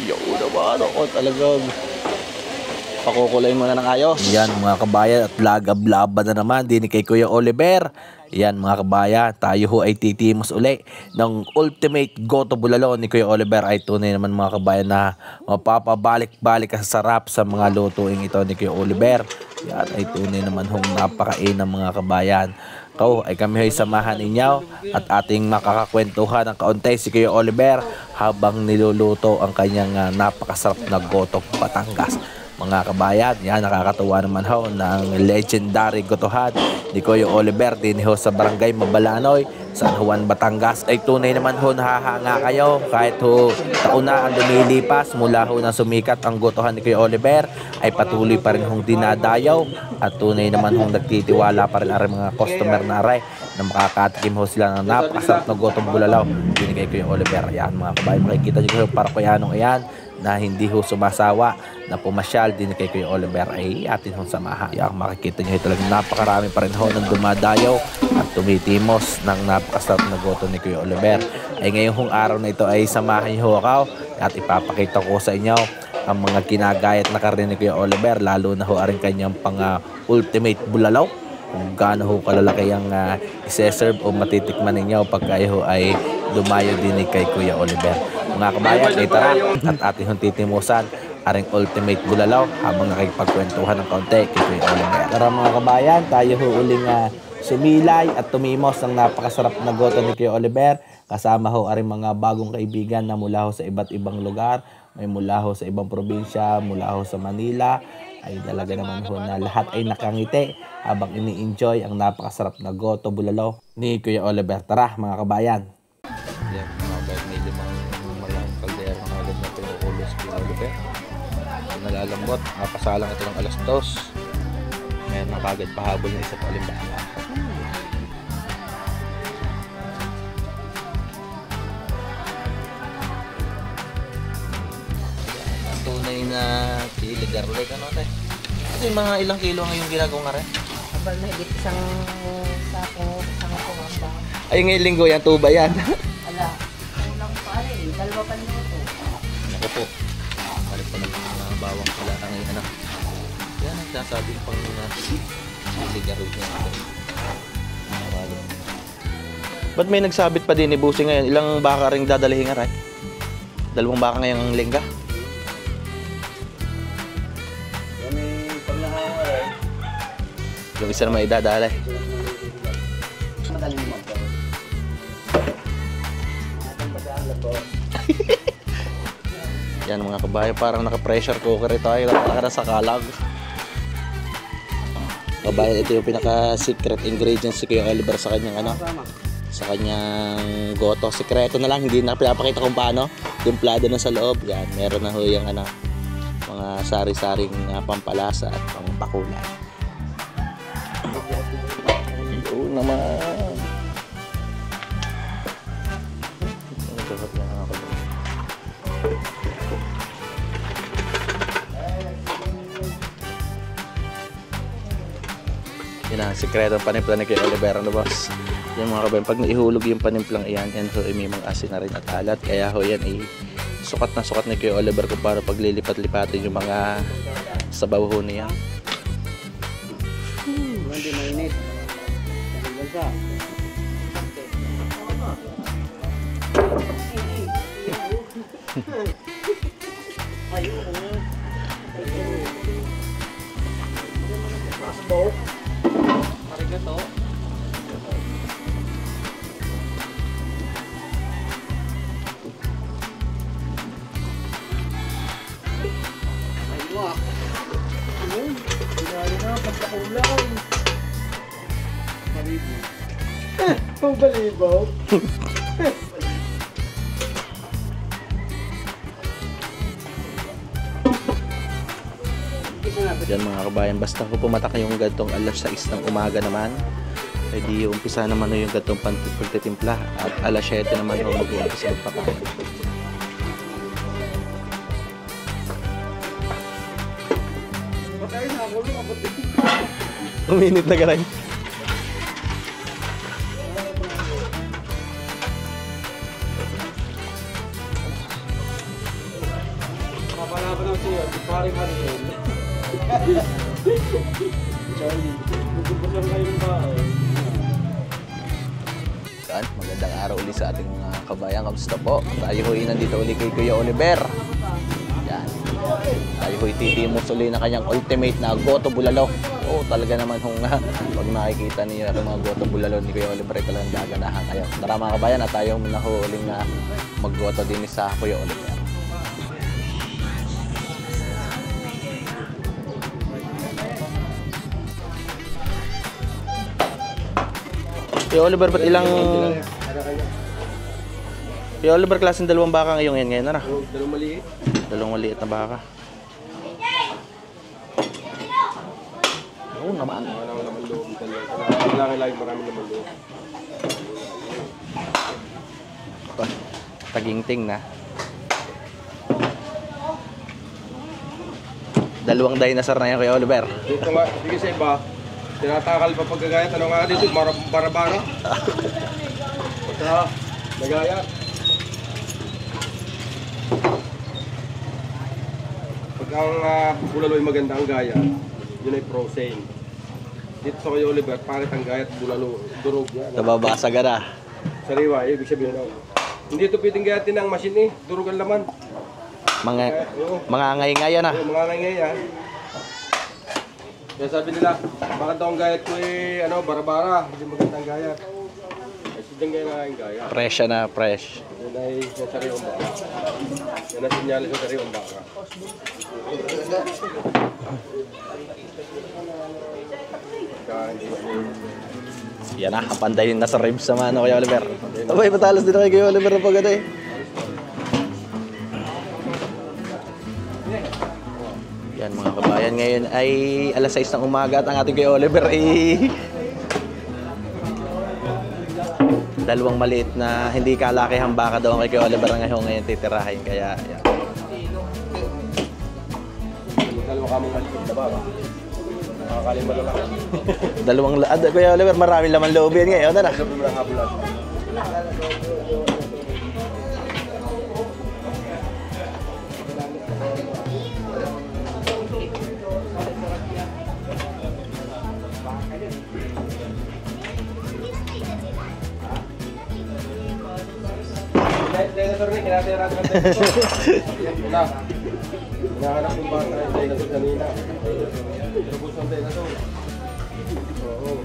Yo naman ako talagang pakukulay mo na ng ayos. Yan mga kabayan, at lagab-laban na naman din kay Kuya Oliver. Yan mga kabayan, tayo ho ay titimos uli ng ultimate goto bulalo ni Kuya Oliver. Ay tunay naman mga kabayan na mapapabalik-balik sa sarap sa mga lutuing ito ni Kuya Oliver. Yan ay tunay naman hong napakainam mga kabayan. Ay kami ay samahan ninyo at ating makakakwentuhan ng kaunti si Kuya Oliver habang niluluto ang kanyang napakasarap na gotong Batangas. Mga kabayan, yan nakakatuwa naman ho ng legendary gotohan ni Kuya Oliver din ho sa Barangay Mabalanoy, San Juan, Batangas. Ay tunay naman ho nahahanga kayo kahit ho taon na ang lumilipas mula ho na sumikat ang gotohan ni Kuya Oliver ay patuloy pa rin hong dinadayaw at tunay naman hong nagtitiwala pa rin ang mga customer na aray na makakatikim ho sila ng napakasarap na gotong bulalaw din kay Kuya Oliver. Yan mga kabayan, makikita nyo para kuyanong ayan na hindi ho sumasawa na pumasyal din kay Kuya Oliver ay atin hong samahan. Yang makikita nyo talagang napakarami pa rin ho ng dumadayo at tumitimos ng napakasarap na goto ni Kuya Oliver. Ay ngayong hong araw na ito ay samahan nyo ako at ipapakita ko sa inyo ang mga kinagayat na karne ni Kuya Oliver, lalo na ho aring kanyang pang ultimate bulalaw. Kung gaano ho kalalaki ang iseserve o matitikman ninyo pag kayo ay dumayo din kay Kuya Oliver. Mga kabayan, ay tara at ating hong titimusan aring ultimate bulalaw habang nakikipagkwentuhan ng kaunti kay Kuya Oliver. Tara mga kabayan, tayo ho uling sumilay at tumimos ng napakasarap na goto ni Kuya Oliver. Kasama ho aring mga bagong kaibigan na mula ho sa iba't ibang lugar. May mula ho sa ibang probinsya, mula ho sa Manila. Ay talaga naman ho na lahat ay nakangiti habang ini-enjoy ang napakasarap na goto bulalo ni Kuya Oliver. Tara mga kabayan. Yan mga kabayan, may limang malaking kaldero ng agad na pinukulo si Kuya Oliver. Nalalambot, napasalang ito ng alas 2. Ngayon nakagad pahabol ng isa pa alimbana. Tunay na chili garlic ano tayo? Kasi mga ilang kilo ngayong ginagawa nga rin? Abal na higit isang sako, isang kumamba. Ay ngayong linggo yan, tuba yan. Ala, ulang pa rin, dalawa pa nito. Ako po, balik pa ng mga bawang pala ang ano. Yan ang sasabi pang chili garlic niya. Ba't may nagsabit pa din ni Busing ngayon? Ilang baka rin dadalihin nga rin? 2 baka ngayong lingga? Yung isa naman idadalay. Yan mga kabayo, parang naka-pressure cooker ito ay nakakara sa kalag. Kabayo, ito yung pinaka-secret ingredients si Kuya Oliver sa kanyang ano, sa kanyang goto. Sekreto na lang, hindi na pinapakita kung paano. Timplado na sa loob. Yan, meron na ho yung ano, mga sari-saring pampalasa at pampakulay. Oo naman. Yan ang sikreto panimpla ni Kuya Oliver, ano boss? Yan mga kabayan, pag naihulog yung panimplang iyan, yan ho ay may mga asin na rin at alat. Kaya ho yan ay sukat na sukat ni Kuya Oliver kung paano paglilipat-lipatin yung mga sabaw ho niya. Hindi mainit. Talaga. Ayun. Pasok. Arigato. Ayun. Ayun. Pinali na pagkakulang. Pambalibaw. Yan mga kabayan, basta po pumatak yung gantong alas 6 ng umaga naman, ay di umpisa naman yung gantong pagtitimpla at alas 7 naman yung mag-uumpisa magpakain. Uminit na garay. napanood siya, si Pare Maricel. Charlie, magpupusan kayo ng bahay. Yan, magandang araw ulit sa ating mga kabayan. Kamusta po? Tayo ho'y nandito ulit kay Kuya Oliver. Yan. Tayo ho'y titimos ulit na kanyang ultimate na Goto Bulalo. Oo, talaga naman kung pag nakikita niyo ang mga Goto Bulalo ni Kuya Oliver ay talagang gaganahan kayo. Tara mga kabayan, at tayo muna huling mag-goto din sa Kuya Oliver. Kuya Oliver, ba't ilang... Kuya Oliver, klaseng dalawang baka ngayon na. Dalawang maliit. Dalawang maliit na baka. Oo naman. Walang laman loob talaga. Kailangan lagi maraming laman loob. Taginting na. Dalawang dinosaur na yan, Kuya Oliver. Dito nga, sige sa iba. Tinatakal pa pagkagayat. Ano nga dito? Barabara. Pagka nagayat. Pag ang bulalo ay maganda ang gaya, yun ay prosane. Dito sa Kuya Oliver, pangit ang gayat, bulalo, durog yan. Nababasa ka na. Sariwa, ibig sabihin hindi ito pwedeng gayatin ng machine durog ang laman. Mga ngay-ngaya na. Mga ngay yan. Kaya sabi nila, bakit daw ang gayat ko bara-bara, hindi maganda ang gayat. Ay sidyang gaya na ang gaya. Fresh na, fresh. Yan ay sariwang baka. Yan ang sinyalis ng sariwang baka. Yan na, pandayin na sa ribs naman, Kuya Oliver. Abay, patalas din na kay Kuya Oliver na pagod eh. Yan mga kabayan, ngayon ay alas 6 ng umaga at ang ating Kuya Oliver ay dalawang maliit na hindi kalakihang baka daw kay Kuya Oliver ngayon titirahin. Kaya yan. Dalawa kamong maliit na baka. Nakakalima na lang. Dalawang Kuya Oliver, maraming laman loob yan ngayon. Ano? Sabi mo lang habulan. Dinosaur ni, kinatira natin ang dinosaur. Na, hinahanap yung bata yung dinosaur kanina. Trubos ng dinosaur. Oo.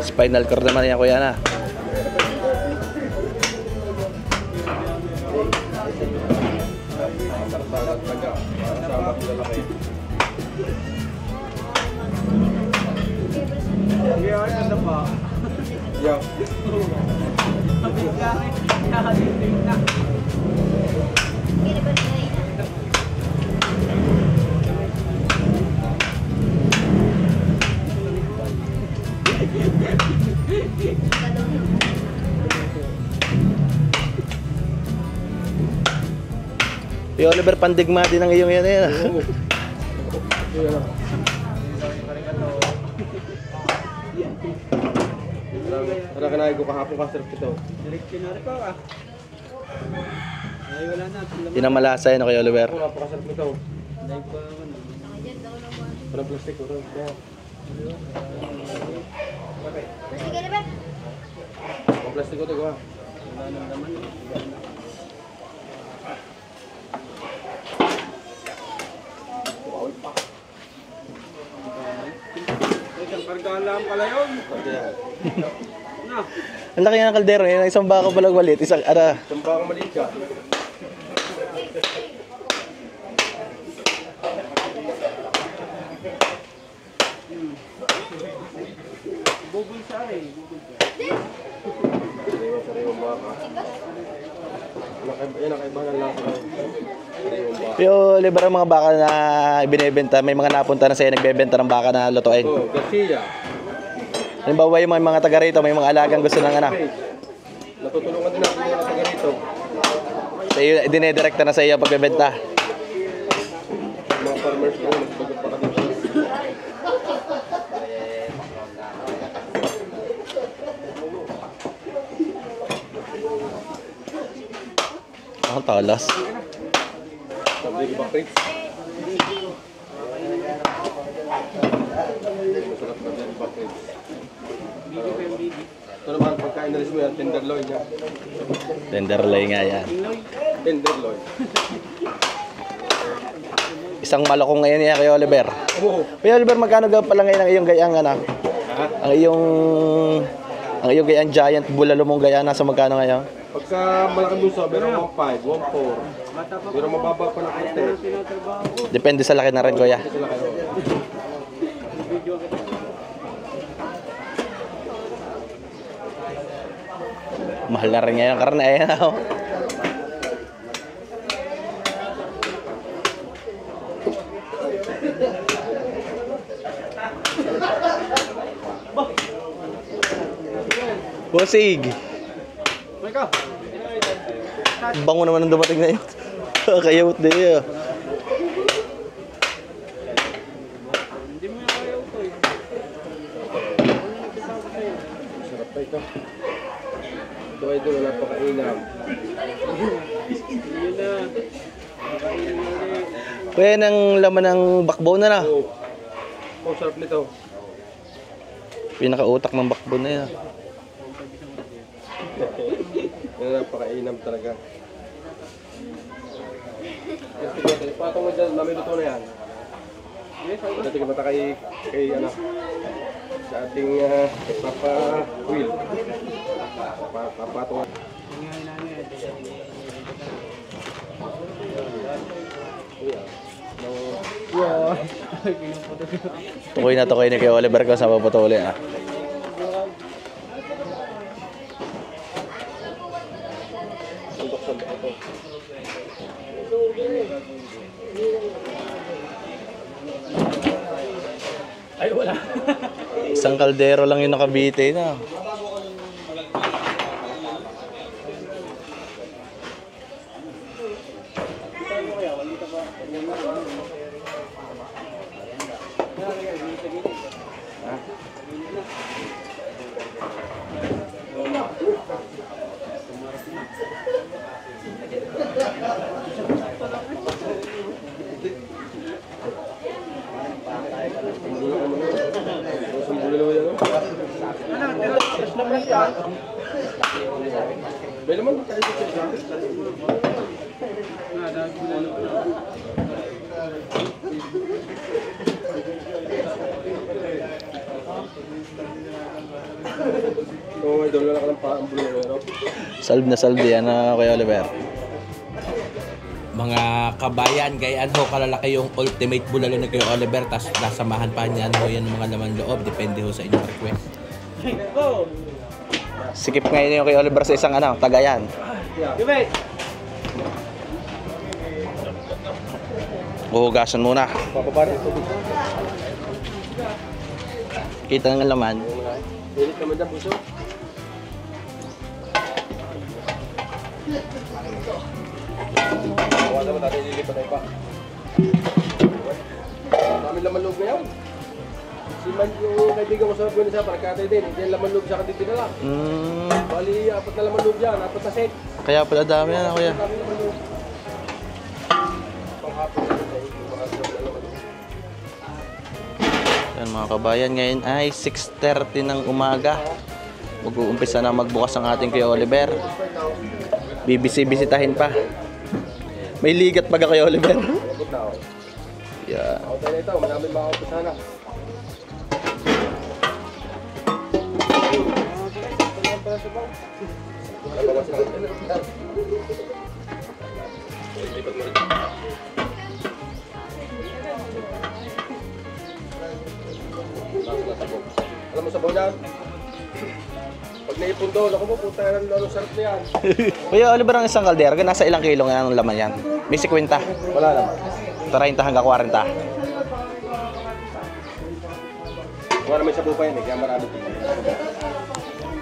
Spinal cord naman yan, Kuya na. Sarsalat taga, sama lalaki. Yeah, ganda pa. Yeah. Kuya Oliver, pandigma din ang iyong yan eh. Wala ka na ko kahapon ka sarap ito. Yun ang malasa yan, Kuya Oliver. Ako napakasarap nito. Walang plastic ko. Walang plastic ko ito ko ha. Kargaan pala yun. Ang laki nga ng kaldero, yun, isang baka palang maliit, isang Sambakang maliit ka. Bubulsa eh. Sariwang baka. Yan nakaibahan lang sa Kuya Oliver, ang mga baka na binibenta, may mga napunta na sa'yo nagbebenta ng baka na lutuin. Oh, Garcia. Halimbawa yung mga taga rito, may mga alagang gusto ng Natutulungan din natin yung taga rito. Sa iyo, dinedirekta na sa iyo ang pagbebenta. Mga farmers ko, nagbagod pa kami. Ang talas. Sabi ko ba, Chris? Masarap na din ba, Chris? Ito naman, pagkain na rin mo yan, tenderloin yan. Tenderloin nga yan. Tenderloin. Isang malakong ngayon niya kay Oliver. Oo. Kuya Oliver, magkano daw pala ngayon ang iyong gayang ano? Ha? Ang iyong gayang giant bulalo mong gaya nasa magkano ngayon? Pagka malaking bunso, meron 1.5, 1.4. Pero mababa pa na konti. Depende sa laki na rin, kuya. Sila kayo. Mahal na rin ngayon ang karne. Ayan ako. Busig! Bango naman ang dumating na yun. Kayawot din yun. Sarap pa ito. Ito ay doon, napakainam. Kuya, ng laman ng backbone na na. Oo. Oh, sarap nito. Pinakautak ng backbone na yun. Yan, napakainam talaga. Kasi patong mo dyan, namiluto na yan. Pagdating ka mata kay ano, sa ating Papa Will. Papatong. Tukoy na tukoy ni kay Oliver ko sa paputuli ah. Sandok-sandok ito. Isang kaldero lang yung nakabite na. May naman tayo sa Oo, may doon lang ako ng paambulero. Salve yan na kay Oliver. Mga kabayan, gayaan ho kalalaki yung ultimate bulalo ni Kuya Oliver, tas nasamahan pa niyan ho yan mga laman loob, depende ho sa inyong request. Sikip ngayon yung kay Oliver sa isang ano, tagayan. Uhugasan muna. Papaparin ito. Kita ng laman. Pilit naman dyan, puso. Gawa naman natin, ililipat tayo pa. Dami laman loob ngayon. Si Man yung kaibigan ko sa Buenos Aires, parang din. Hindi yung laman loob sa katiti na lang. Bali, 4 na laman loob dyan, 4 na set. Kaya pala dami yan, kuya. Dami laman loob. Panghapon na ito, mga sarap na laman loob. Yan mga kabayan, ngayon ay 6:30 ng umaga. Mag-uumpisa na magbukas ang ating kay Oliver. Bibisi-bisitahin pa. May ligat pa kay Oliver. Abot na ako. Yeah. Ako tayo na ito, maraming makakapos sana. Nabawas lang ito. Lipat mo rin. Baso na sabog. Alam mo sabog yan? Pag naipon doon, ako mo, puta yan, lalo sarap na yan. Kuya Oliver, ang isang kaldero, nasa ilang kilo nga ang laman yan? May 50. Wala naman. 30 hanggang 40. Wala naman sa bupa yan eh, kaya marami tingin.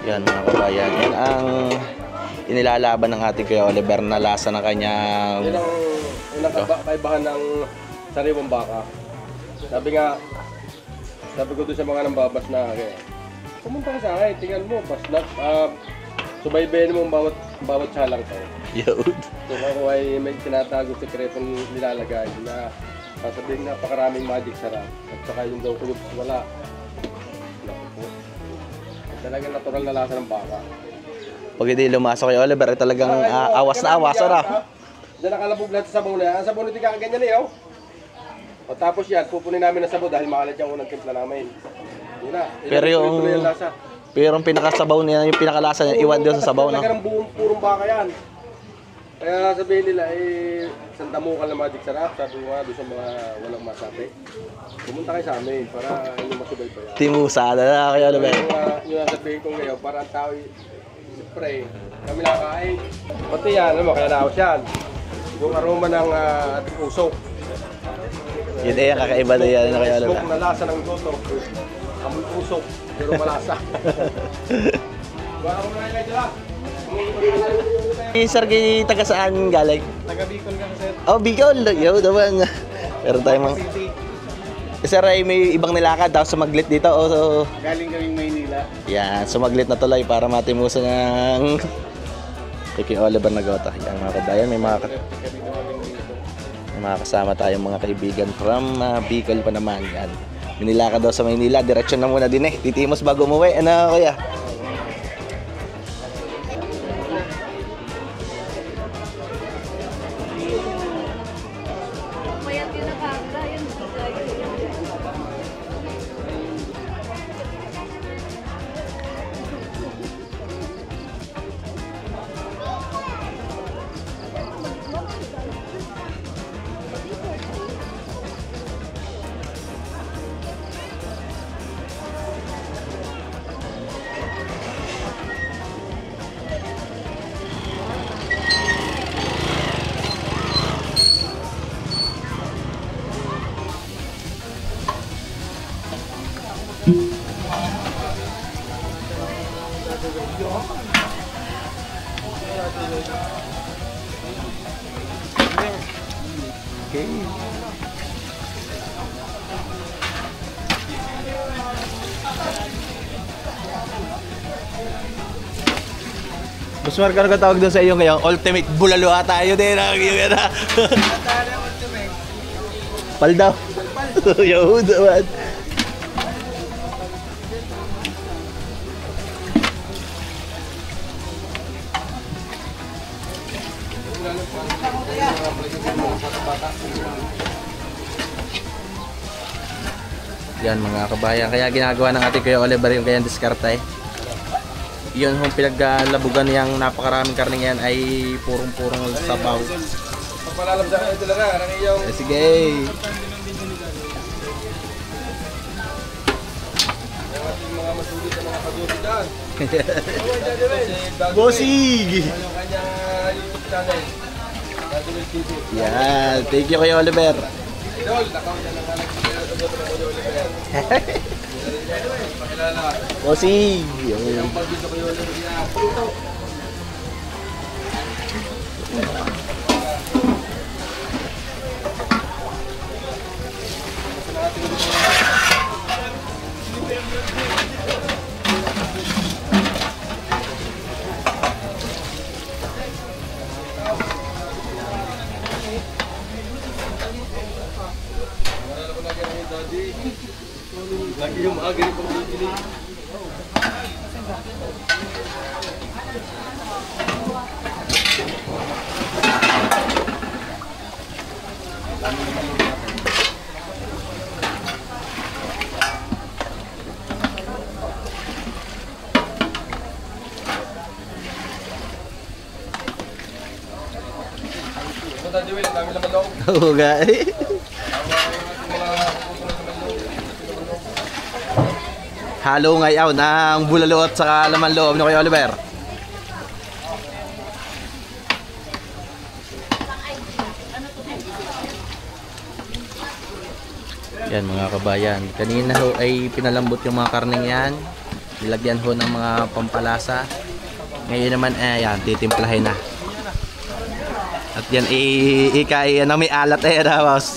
Yan mga kabayan. Yan ang inilalaban ng ating Kuya Oliver na lasa ng kanyang... Yun ang kaibahan ng sariwang baka. Sabi ko doon sa mga nambabas na, pumunta ka sa akin, tingnan mo, subaybayin mo ang bawat salang to. Yun. So ako ay may tinatago sekretong nilalagay na sasabihin napakaraming magic sarap. At saka yung daw kuyog wala. Naku po. Talagang natural na lasa ng baka. Pag hindi lumasok kay Oliver, ay talagang awas na awas. Ano? Diyan nakalabog lahat sa sabaw na yan. Ang sabaw na tika ganyan eh, oh. O tapos yan, pupunin namin ang sabaw dahil makalat yung unang timpla namin. Yun na. Pero yung pinakasabaw niya, yung pinakalasa niya, iwan doon sa sabaw, no? Talagang purong baka yan. Kaya sabihin nila, sandamukan na magic sarap. Sabi ko nga doon sa mga walang masabi. Pumunta kayo sa amin para hindi masubay pa yan. Timusada na kay Oliver. Yung sabihin ko ngayon, para ang tao, siyempre, kami nakakain. Pati yan, kaya naos yan. Yung aroma ng ating usok. Yun eh, kakaiba na yan kay Oliver. Smoke na lasa ng goto. Amoy usok, pero malasa. Wala ko na kayo dyan. Sir, kay taga saan galing? Taga Bicol kami, sir. Oh, Bicol. Yo, naman. Meron tayong mga... Sir, ay may ibang nilakad daw sumaglit dito. Oh, Galing kaming Maynila. yan, sumaglit na tuloy para matimusan ng... Kay Oliver na Goto. Yan mga kabayan, may mga kasama tayong mga kaibigan from Bicol pa naman. Yan. Minilakad daw sa Maynila. Direksyon na muna din eh. Titimos bago umuwi. Ano kuya? Okay. Busmar, ka tawag doon sa iyo ngayon? Ultimate bulalo tayo din. Yung na. Pal daw. Yahoo naman. Yan mga kabayan, kaya ginagawa ng ating Kuya Oliver yung kanyang diskarte. Yun yung pinaggalabugan niyang napakaraming karning yan ay purong-purong sabaw. Papalalab sa kayo talaga, iyong... Sige! Yung ating mga masulit na mga paguri dyan. Bossig! Yung kanyang YouTube channel. Dadulog TV. Yan, thank you Kuya Oliver. Idol, nakawin na lang pakilala. Bossig! Ang pag-video ko yun ito. Lagi yung maaga rin pang bibili. Daddy Will, dami naman daw. Oo nga eh. Halo ngayon ng bulalo at saka laman loob ni Kuya Oliver. Yan mga kabayan, kanina ho ay pinalambot yung mga karning yan. Nilagyan ho ng mga pampalasa. Ngayon naman, ayan, titimplahin na. At yan, ano, may alat na, boss.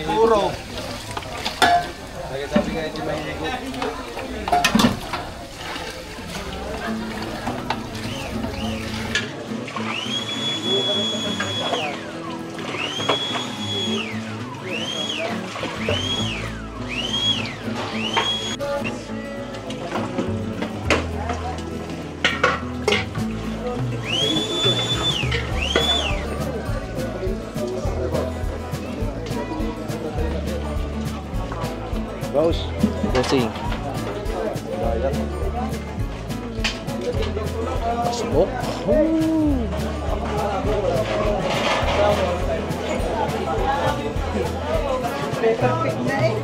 Puro. Sabi nga, hindi mahihigot. Boss. Bossing. Smoke. Perfect na eh.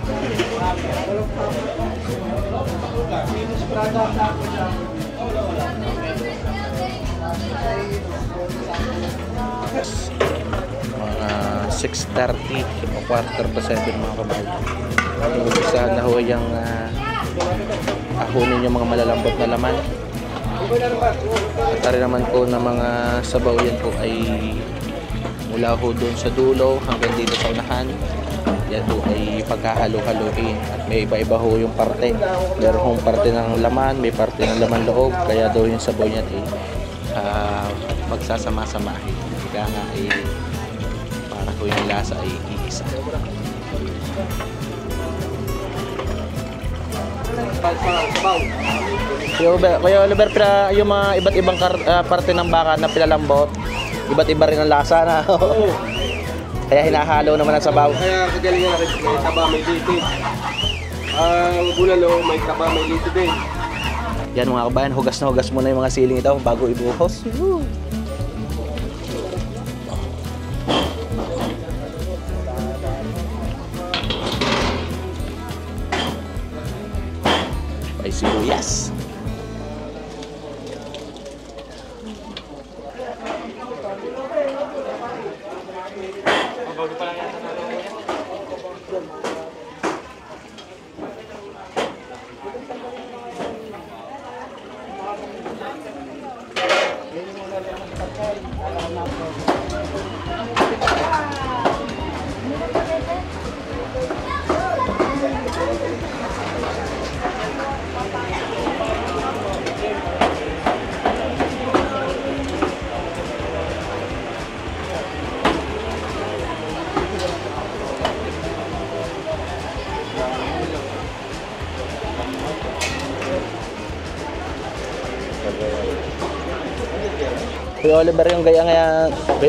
Mga 6:30 o 6:45 mga kabayan. Umpisahan na ho yung ahunin yung mga malalambot na laman. At tari naman po na mga sabaw yan po ay mula ho doon sa dulo hanggang dito sa unahan. Yan po ay pagkahalo-haloin. At may iba-iba ho yung parte. Meron hong parte ng laman, may parte ng laman loob. Kaya daw yung sabaw niya ay magsasama-samahin. Kaya nga ay para ho yung lasa ay iisa. Kuya Oliver, yung mga iba't ibang parte ng baka na pilalambot, iba't iba rin ang lasa na. Kaya hinahalo naman ang sabaw. Kaya kagalingan na rin, may taba, may litid. Ang bulalo, may taba, may litid din. Yan mga kabayan, hugas na hugas muna yung mga siling ito bago ibuhos. Ay sibuyas. Kuya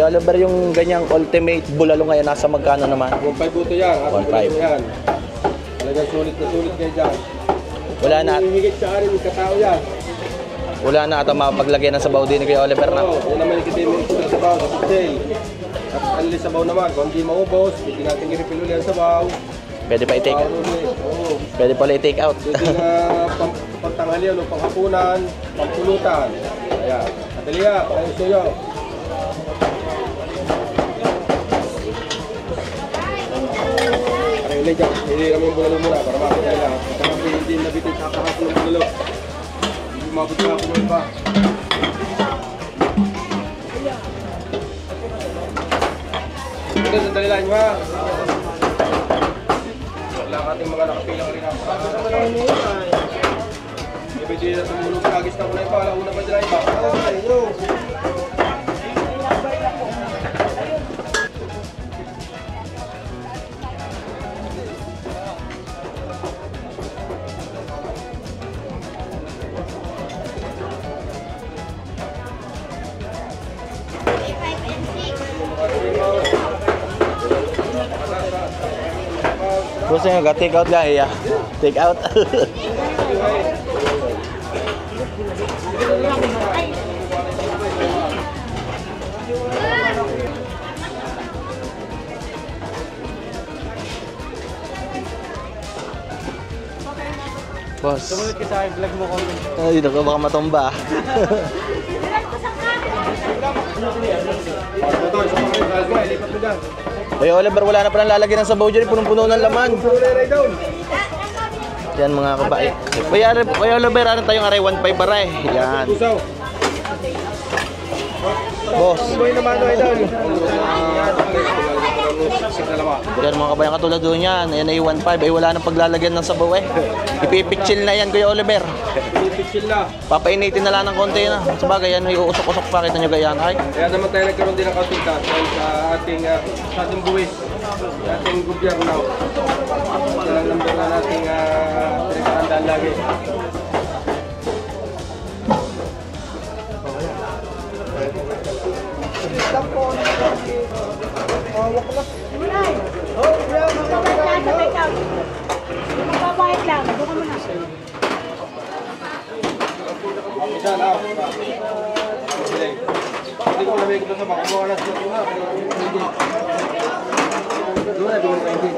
Oliver, yung ganyang ultimate bulalo ngayon nasa magkano naman? 1.5 buto yan. 1.5. Yan. Talagang sulit na sulit kayo dyan. Wala na, Hihigit sa akin yung katao yan. wala na ata mapaglagay ng sabaw din ni Kuya Oliver na. Oo, yan naman yung kitin sa sabaw, sa pitsel. At alili sabaw naman, kung hindi maubos, hindi natin i-refill ulit ang sabaw. Pwede pa i-take out. Oo. Pwede pala i-take out. Pwede na pangtanghalian o panghapunan, pangpulutan. Ayan. Ataliya, ayun suyo. Parang ilay dyan, hindi naman yung bulalo muna para makita nila. Kasi hindi nabitin sa kahapon ng bulalo. Hindi mabot na ako ng iba. Ito, sandali lang nyo ha. Wala ka ating mga nakapilang rin ako. Ibig din na tumulong sa agis na kulay pa. Alam una pa dyan ay baka. Gusto nyo ka, take out lang iya. Take out. Boss. Sumunod ka sa akin, vlog mo ko. Ay, dito ka baka matumba. Ito, isa pa kayo, guys. Ilipat mo dyan. Kuya Oliver, wala na palang lalagyan ng sabaw dyan. Punong-puno ng laman. Yan mga kabayan. Kuya Oliver, ano tayong aray 1.5 aray? Yan. Pusaw. Boss. Boy naman idol. Yan mga kabayan, katulad doon yan. Ayan ay 1.5. Ay wala nang paglalagyan ng sabaw eh. Ipipitchill na yan Kuya Oliver. Pipitchill na. Papainitin na lang ng konti na. Sabagay yan, may uusok-usok pa. Kita nyo gayaan ay. Kaya naman tayo nagkaroon din ng kaunting taas sa ating buwis. Sa ating gobyerno. Sa number na nating pinagkakandaan lagi. Magbabayad lang. Doon ka muna. Isa na. Hindi ko nabigay ko sa baka. Kumuha na siya na. Doon na, doon na hindi.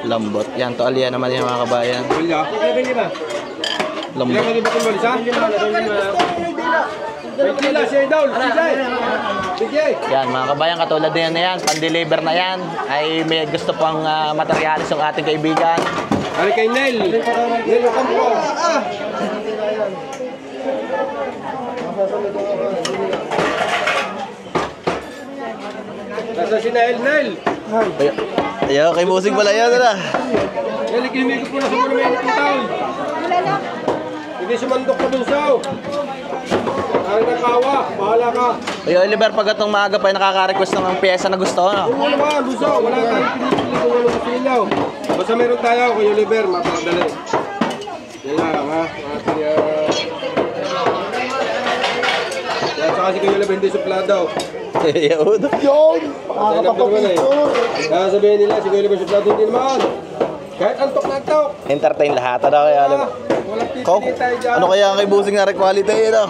Lambot. Yan, toalya naman yan mga kabayan. Bilya? Hindi ba? Lambot. Hindi ba kung balisa? Pagkila siya daw. Bigay. Yan mga kabayan, katulad na yan, pan-deliver na yan. Ay may gusto pang materialis yung ating kaibigan. Ano kay Nel? Nel, wakam po. Nasa si Nel? Nel! Ayaw, kay Busing pala yan na. Nel, ikimigit po na sa mga mga taon. Hindi sumandok ka dun saw. Ang nakawa, bahala ka. Kuya Oliver, pag itong maaga pa ay nakaka-request ng pyesa na gusto, no? Oo naman, Lusaw. Wala tayong pinipili kung ano gusto nilaw. Basta meron tayo, Kuya Oliver, mapakadali. Yan lang, ha? Ating, yan, saka si Kuya Oliver, hindi suplado. Yun. Yun! Kaya sabihin nila, si Kuya Oliver, suplado hindi naman. Kahit antok na antok. Entertain lahat, ano kaya Oliver? Walang Kau, pipili tayo dyan. ano kaya kay Busing na quality, no?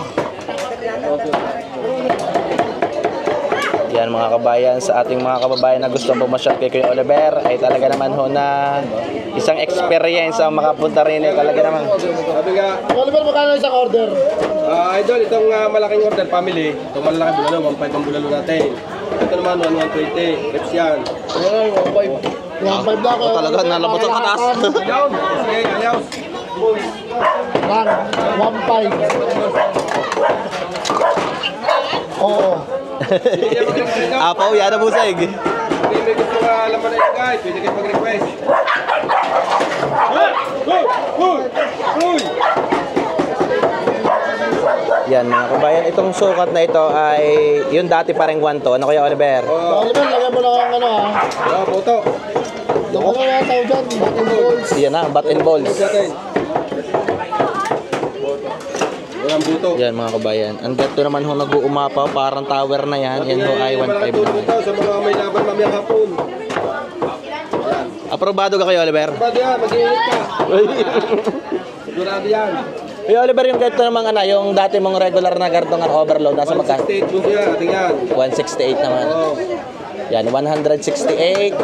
Yan mga kabayan, sa ating mga kababayan na gusto pumasyal kay Kuya Oliver ay talaga naman ho na isang experience ang makapunta rin eh, talaga naman. Sabi nga, Oliver, magkano isang order? idol, itong malaking order family, itong malaki bulalo, 1.5 ang bulalo natin. Ito naman, 120, reps yan. Ay, 1.5. 1.5 lang. Talaga, nalabot ang katas. Ayaw, sige, ayaw. Lang, 1.5. Oo. Apaw, yan na Busing. Kung may gusto ka laman na yung guys, pwede kayo mag-request. Uy! Yan mga kabayan, itong sukat na ito ay yung dati pa rin 1 to. Ano Kuya Oliver? Oliver, lagyan mo lang ang ano ha. Puto. Doon ko na tao dyan, button balls. Yan na, bat and balls. Walang buto. Yan mga kabayan. Ang gato naman ho nag-uumapaw, parang tower na yan. Yan ho ay 1.5 naman. Sa mga may laban mamayang hapon. Aprobado ka Kuya Oliver? Ba't yan? Mag-iinit ka. Sigurado yan. Kuya Oliver, yung ganito namang yung dati mong regular na kartong overload, nasa magkano? 168 mo siya, ating yan. 168 naman. Oo. Yan, 168,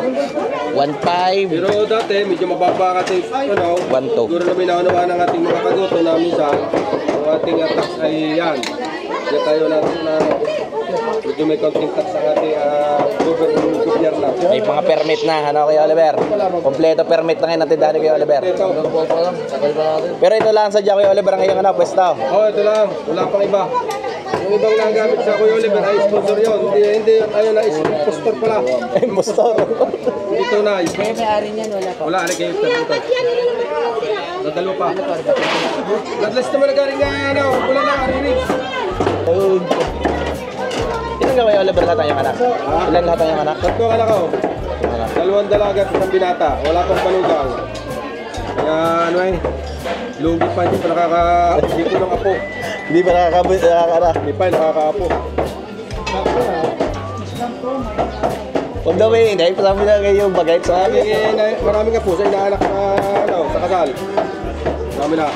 1.5. Pero dati, medyo mababa kasi, 1.2. siguro na may naunawa ng ating mga kagoto na minsan, ang ating tax ay yan. Diyan tayo natin na medyo may counting tax sa ating gobyerno. May mga permit na, ano Kuya Oliver? Kompleto permit na ngayon natin dati Kuya Oliver. Pero ito lang sadya Kuya Oliver ang iyong pwesto. Oo, ito lang. Wala pang iba. Yung ibang nagamit sa Kuya Oliver ay sponsor yun. Hindi ayun na, impostor pala. Impostor. Ito na. May-ari niyan, wala pa. Wala, kayo ito. Nadalo pa. Nadlas naman nagaling nga, wala na, arinig. Ilan ka Kuya Oliver lahat ang anak? Ilan lahat ang anak? Tatlo ka na ko. Dalawang dalaga at isang binata. Wala pang panugang. Kaya ano eh, lugi pa, hindi pa hindi ko ng apo. Hindi pa nakakabot, Hindi pa, nakakaapo. On the way, hindi. Pasabi na kayo yung bagay sa akin. Marami ka po sa inaanak na sa kasal. Marami na.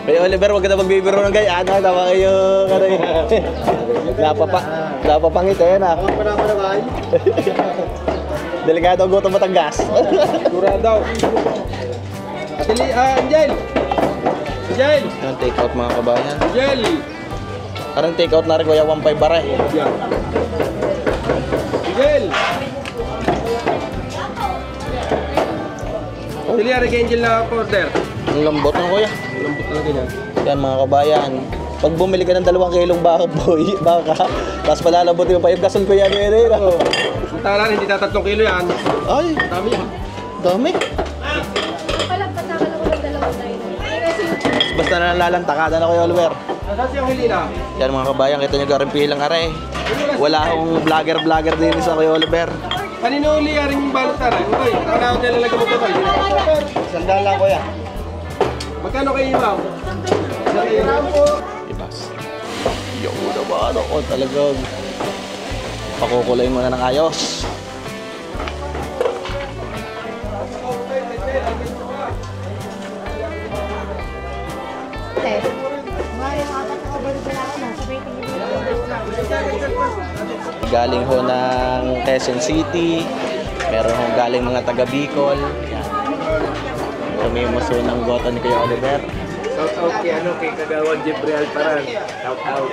Kuya Oliver, huwag ka na magbibiro ng gayaan. Tama kayo. Napapangit eh na. Delikado ang gutom Batangas. Dura daw. Angel! Angel! Yung take out mga kabayan. Angel! Parang take out na rin Kuya 1.5 bare. Yan. Angel! Pili Eric Angel na order. Ang lambot ng kuya. Lambot talaga yan. Yan mga kabayan. Pag bumili ka ng 2 kilong baboy, baka, tapos palalabotin mo pa yung gasol ko yan yun. Ang talan, hindi na 3 kilo yan. Ay, Dami yan. dami. Basta nalalantakada na Kuya Oliver. Nasaan siyang Helena? Yan mga kabayan, kita nyo garing pilang are. Wala akong vlogger din sa Kuya Oliver. Kanino uli aring balot na rin? Utoy, kanao tayo lalagyan mo ito. Sandal lang kuya. Magkano kayo ibaw? Ibas. Yo, naman ako talagang pakukulay mo na ng ayos. Galing ho ng Quezon City. Meron ho galing mga taga Bicol. Yan. Tumimos ho ng goto ni Kuya Oliver. Shout out kay Kagawad Jeffrey Alparan. Shout out.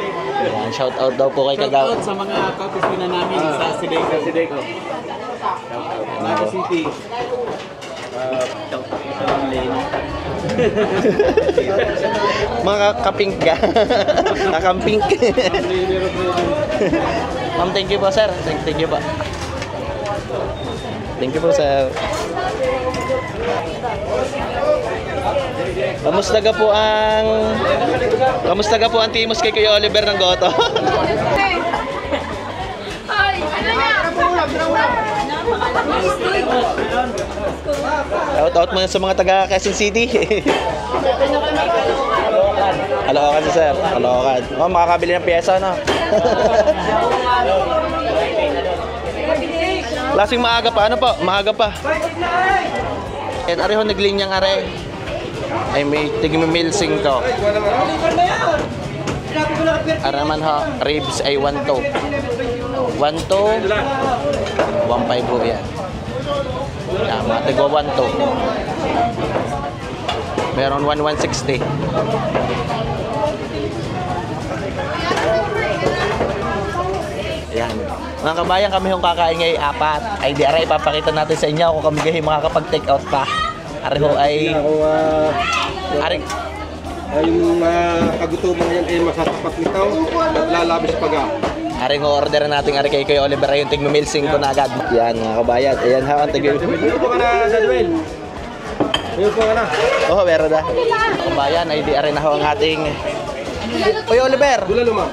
Yan, shout out daw po kay Kagaw. Sa mga kapisina namin sa Sideco. Sa Sideco. Naga City. Mga kapink ka. Nakampink. Ma'am, thank you po sir. Thank you po. Thank you po sir. Kamusta ka po ang timos kay Kuya Oliver ng goto? Ay, ano na? Shout out muna sa mga taga Quezon City. Kalokan si sir. Kalokan. Oh, makakabili ng pyesa no. Lasing maaga pa. Ano po? Maaga pa. Yan, areho naglinyang are. Ay may tigmi-milsing ko. Araman ho, ribs ay 1-2. 1-2. 1-5 po yan. Yan, mga tigwa 1-2. Meron 1-160. Yan. Mga kabayan, kami yung kakain ngayon 4. Ay di aray, ipapakita natin sa inyo kung kami gahi makakapag-take out pa. Areho ay... Aring... Yung kagutuman yan ay masasapat nito at lalabis paga. Aring order natin ari kay Kuya Oliver yung tigme-milsing ko na agad. Yan mga kabayan. Ayan ha, ang tigme. Mayroon po ka na, Jadwel. Mayroon po ka na. Oh, meron na. Kabayan, ay di arin na ho ang ating... Kuya Oliver, Bulalo ma.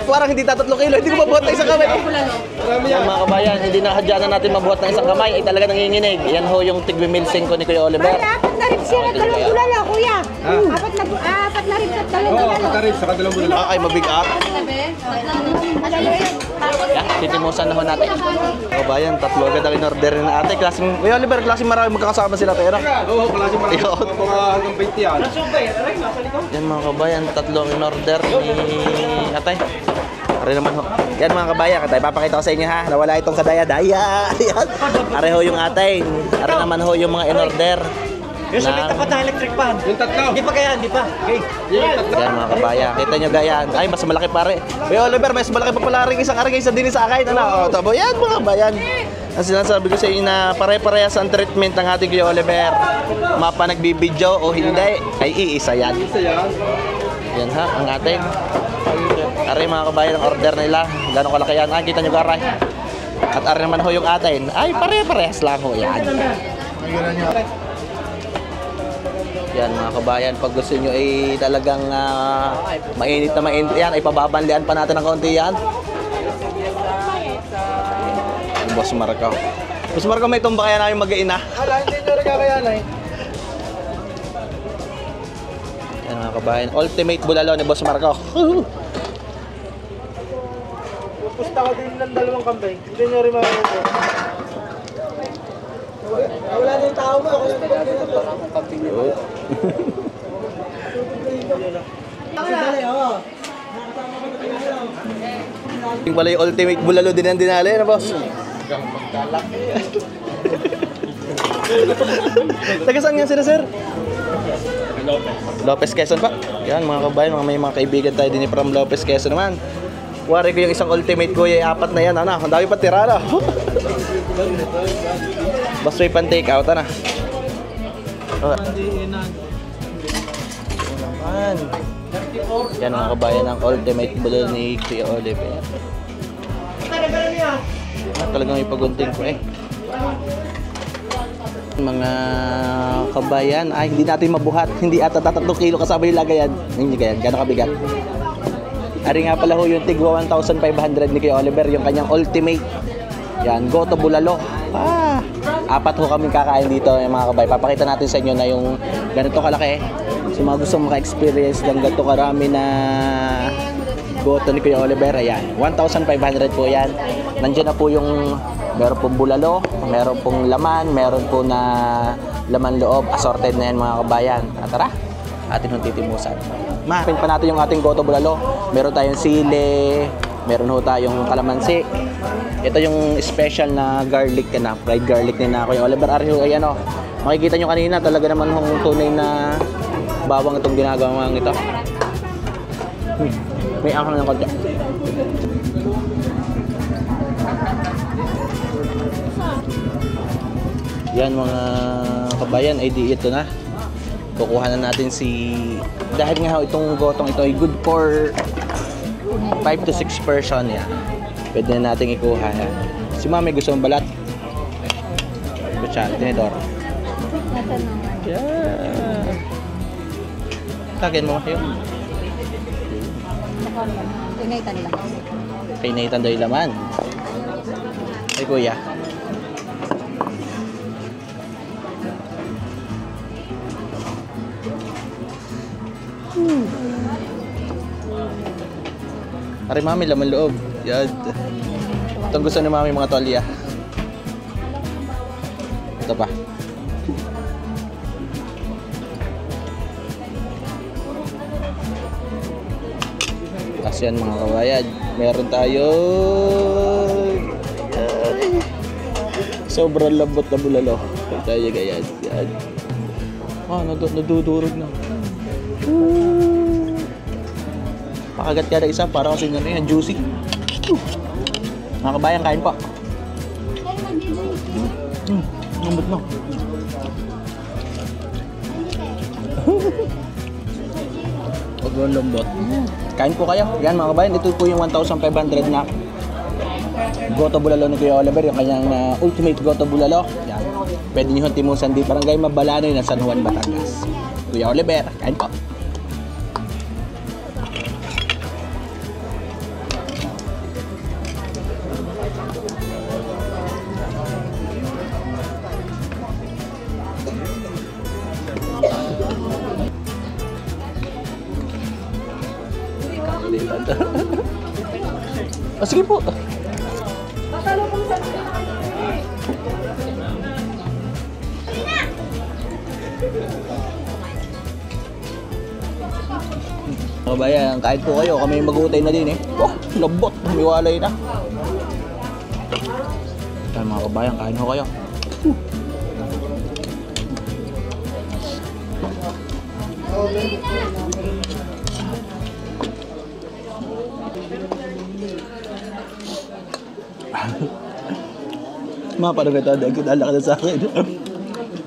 parang hindi 3 kilo, hindi ko mabuhat ng isang kamay. Marami Yan yan. mga kabayan, hindi na hadyanan natin mabuhat ng isang kamay, ay talaga nanginginig. Yan ho yung tigme-milsing ko ni Kuya Oliver. Apat na rin siya na dalawang bulalo, kuya. Apat na rin sa dalawang Oo, bulalo. katarip sa kadalang bulalo. Ay, mabigat. Yan, titimusan na ho natin. Kabayan, 3 agad ang in-order na ate. Klaseng, Kuya Oliver, klaseng marami magkakasama sila pero. Oo, klase marami. Ayun. Mga hanggang 20 yan. Yan mga kabayan, 3 in-order ni atay. Ari naman ho. Yan mga kabayan, atay, papakita ko sa inyo ha. Nawala itong kadaya-daya. Yan. Ari ho yung atay. Ari naman ho yung mga in-order. Yung sabi tapat na electric fan. Yung tatlo. Hindi pa kaya, hindi pa. Okay. Yung tatlo. Yan mga kabayan, kita nyo gayan. Ay, mas malaki pare. Kuya Oliver, mas malaki pa pala rin isang arigay sa din sa akin. Ano? O, tabo yan mga kabayan. Ang sinasabi ko sa inyo na pare-parehas ang treatment ng ating Kuya Oliver. Mapa nagbibideo o hindi, ay iisa yan. Isa yan. Yan ha, ang ating. Aray mga kabayan, ang order nila. Gano'ng kalaki yan. Ay, kita nyo garay. At aray naman ho yung atin. Ay, pare-parehas lang ho yan. Yan mga kabayan, pag gusto nyo ay talagang mainit na mainit yan, ay pababanlian pa natin ng konti yan. Boss Marco. Boss Marco, may tumba kaya namin mag-iina. Hala, hindi nyo rin kakayanay. Yan mga kabayan, ultimate bulalo ni Boss Marco. Pupusta ko din ng 2 kambay. Hindi nyo rin makakita. Wala na yung tao mo. Ako lang pag-ginagawa. Yung pala yung ultimate bulalo din ang dinali na boss. Taga saan yan sila sir? Lopez Quezon pa. Yan mga kabayan, may mga kaibigan tayo din from Lopez Quezon naman. Wari ko yung isang ultimate ko, yung 4 na yan, ano? Ang dami pa tira, no? Basta may pan take out, ano? Oh. Naman. Yan mga kabayan ang ultimate bulalo ni Kuya Oliver. Talagang may pagunting ko eh. Mga kabayan, ay hindi natin mabuhat. Hindi ata 3 kilo kasama yung lagayan. Hindi ganyan, gano'ng kabigat. Ari nga pala ho yung tigwa 1,500 ni Kuya Oliver, yung kanyang ultimate. Yan, goto bulalo. 4 ho kami kakain dito mga kabay. Papakita natin sa inyo na yung ganito kalaki. So mga gusto maka-experience ng ganito karami na goto ni Kuya Oliver, ayan, 1,500 po yan. Nandiyan na po yung meron pong bulalo, meron pong laman, meron po na laman loob, assorted na yan mga kabayan. At tara, atin yung titimusan. Mahapin pa natin yung ating goto bulalo. Meron tayong sili, meron ho tayong kalamansi. Ito yung special na garlic na, fried garlic na Kuya Oliver. Ariho ay ano, makikita nyo kanina talaga naman hong tunay na bawang itong ginagawa ito. May anghang ng konti. Yan mga kabayan, ay di ito na. Kukuha na natin dahil nga itong gotong ito ay good for 5 to 6 person yan. Pwede na natin ikuha yan. Si Mami gusto mong balat? Kutsa, tinidor. Yeah. Tagin mo kayo. Pinaitan lang. Pinaitan daw yung laman. Ay kuya. Ari Mami, laman loob. Yan. Itong gusto ni Mami mga tolya. Ito pa. Kasi yan mga kabayan, meron tayo sobrang lambot na bulalo. Tayo ganyan. Yan. Nadudurog na. Pakagat ka na isa para kasi yan, juicy. Mga kabayan, kain po. Lambot na. Sobrang lambot. Kain po kayo. Yan mga kabayan, ito po yung 1,500 na goto bulalo ni Kuya Oliver, yung kanyang ultimate goto bulalo. Yan. Pwede nyo timusan di Barangay Mabalanoy na San Juan, Batangas. Kuya Oliver, kain po. Oh, sige po. Kabayan, kain po kayo. Kami mag-utay na din eh. Oh, lambot. Humiwalay na. Yan mga kabayan, kain ho kayo. Parang katadaan ko, dala ka na sa akin.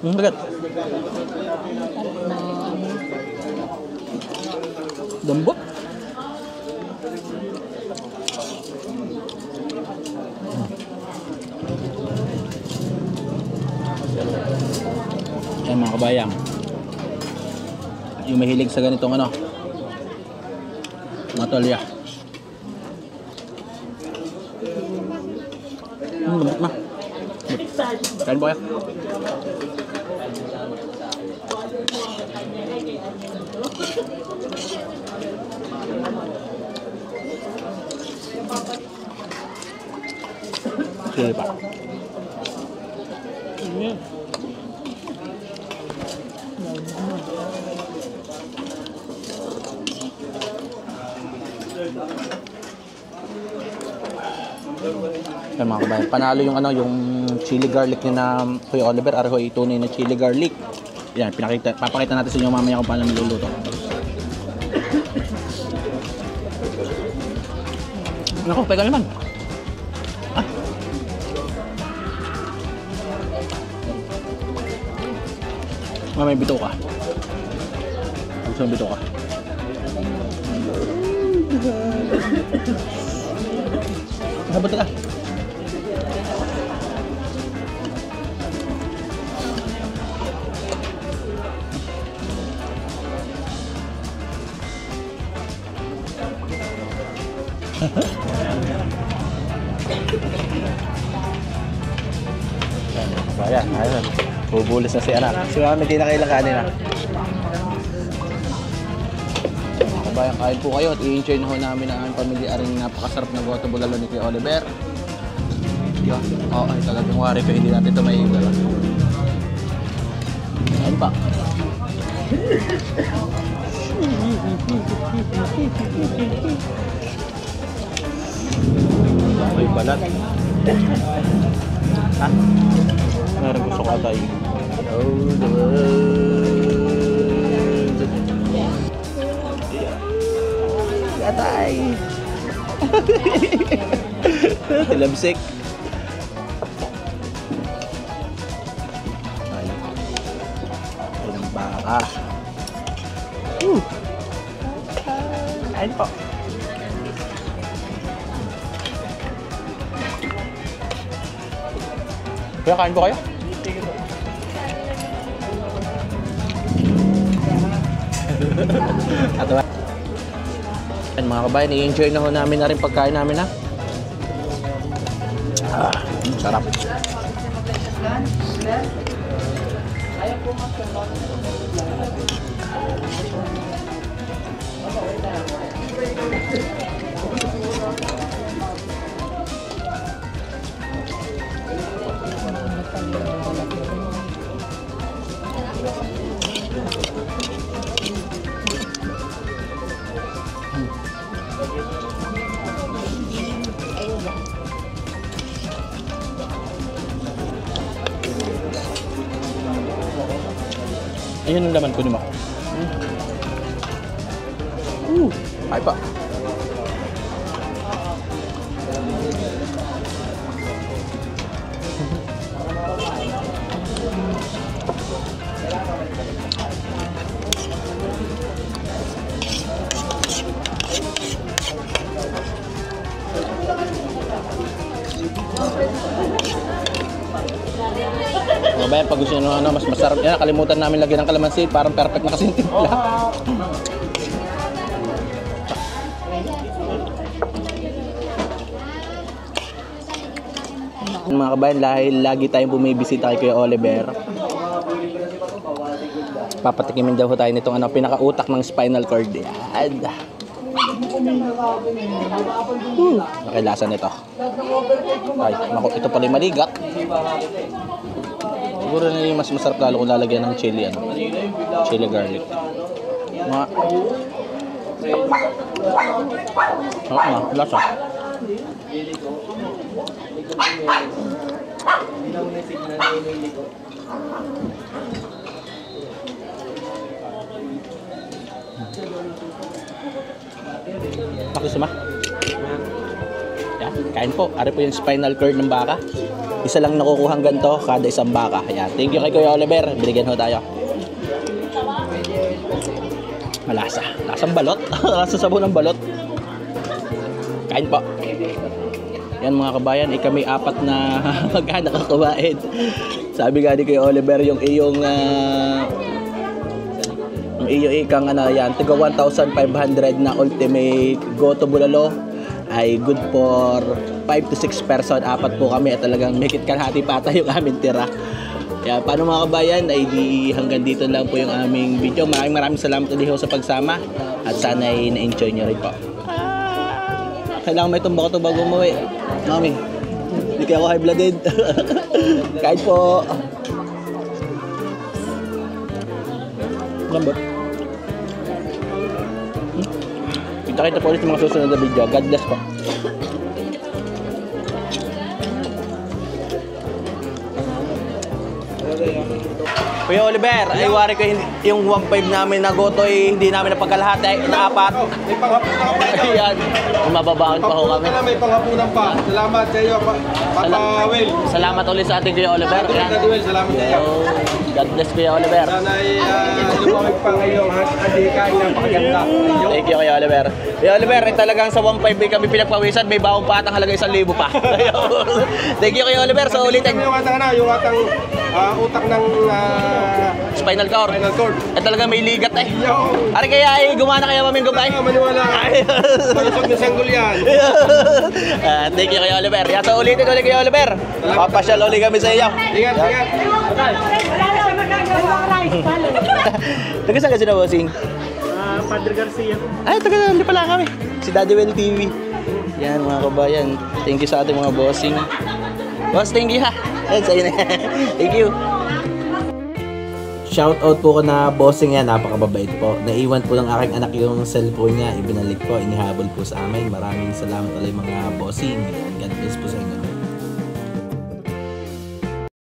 Bagat. Lambot. Yan mga kabayang. Yung mahilig sa ganitong ano, mga tolya. Lambot na. Kain po kayo. Sili pa. Yan mga kabayan, panalo yung ano, yung chili garlic ni na Kuya Oliver. Araw ay tunay na chili garlic. Yan, papakita natin sa inyo mamaya kung paano niluluto. Naku, pega naman. Ah. May bito ka. Gusto mo bito ka? Habot ka. Ayan, ayun. Bubulis na si anak. Si mami di na kailang kanin ah. Kabayan, kain po kayo at i-enjoy na ho namin ang aming pamilya aring napakasarap na goto bulalo ni Kuya Oliver. Diba? Oo, ay talagang wari ko hindi natin ito may iba. Kain pa. May balat. Ha? Meron gusto ko atay. Oh, the world. Atay. Tilabsik. Ay. Ilang baka. Kain po. Kuya, kain po kayo? At mga kabayan, i-enjoy na ho namin na rin pagkain namin ha. Sarap. Ayun ang laman ko ni Mako. Ay pa. Mga bayan, pag gusto nyo ano, mas masarap yan, nakalimutan namin lagyan ng kalamansi, parang perfect na kasing timpla. Mga kabayan, lagi tayong bumibisita kay Kuya Oliver. Papatikimin daw tayo nitong ano, pinakautak ng spinal cord. Yan. Nakilasa nito. Ay, ito pala yung maligat. Siguro na yung mas masarap lalo kung lalagyan ng chili, ano? Chili garlic. Lasa. Pakisama. Yan, kain po. Ari po yung spinal cord ng baka. Isa lang nakukuhang ganito kada isang baka. Yan. Thank you kay Kuya Oliver. Binigyan ho tayo. Malasa. Lasang balot. Lasa sabon ng balot. Kain po. Yan mga kabayan, kami apat na magkana kakabain. Sabi nga ni Kuya Oliver, yung iyong ikang ano yan, tiga 1,500 na ultimate goto bulalo ay good for 5 to 6 person. Apat po kami at talagang make it kalahati pata yung aming tira. Kaya paano mga kabayan, ay di hanggang dito lang po yung aming video. Maraming salamat ulit sa pagsama at sana ay na-enjoy nyo rin po. Kailangan may tumbak ito bago umuwi. Mami, hindi kaya ako high-blooded. Kahit po. Lambot. Kita-kita po ulit sa mga susunod na video. God bless po. Kuya Oliver, ay wari ko yung 1.5 namin na goto hindi namin napagkalahati ay inaapat. May panghapunan pa ikaw. Ayan, mababaon pa ho kami. May panghapunan pa. Salamat sa iyo, Papa Will. Salamat ulit sa ating Kuya Oliver. Ayan. Daddy Will, salamat sa iyo. So, God bless Kuya Oliver. Sana ay lumawag pa ngayong handikain na pakaganda. Thank you Kuya Oliver. Kuya Oliver, ay talagang sa 1.5 kami pinagpawisan, may baong pa at ang halaga 1,000 pa. Thank you Kuya Oliver. So ulitin. Yung atang utak ng Spinal cord. spinal cord. Ay talagang may ligat eh. Yo! Ari kaya ay gumana kaya maming gumay. Maniwala ka. Malusog na sanggol yan. Thank you Kuya Oliver. Yan, so ulitin ulit Kuya Oliver. Papasyal ulit kami sa iyo. Ingat, ingat. Wala lang magagawa. Taga saan kasi na bossing? Padre Garcia. Ay, taga hindi pala kami. Si Daddy Well TV. Yan mga kabayan. Thank you sa ating mga bossing. Boss, thank you ha. Yan, sa'yo na. Thank you. Shoutout po ko na bossing yan, napakababait po. Naiwan po ng aking anak yung cellphone niya, ibinalik po, inihabol po sa amin. Maraming salamat ulit mga bossing. God bless po sa inyo.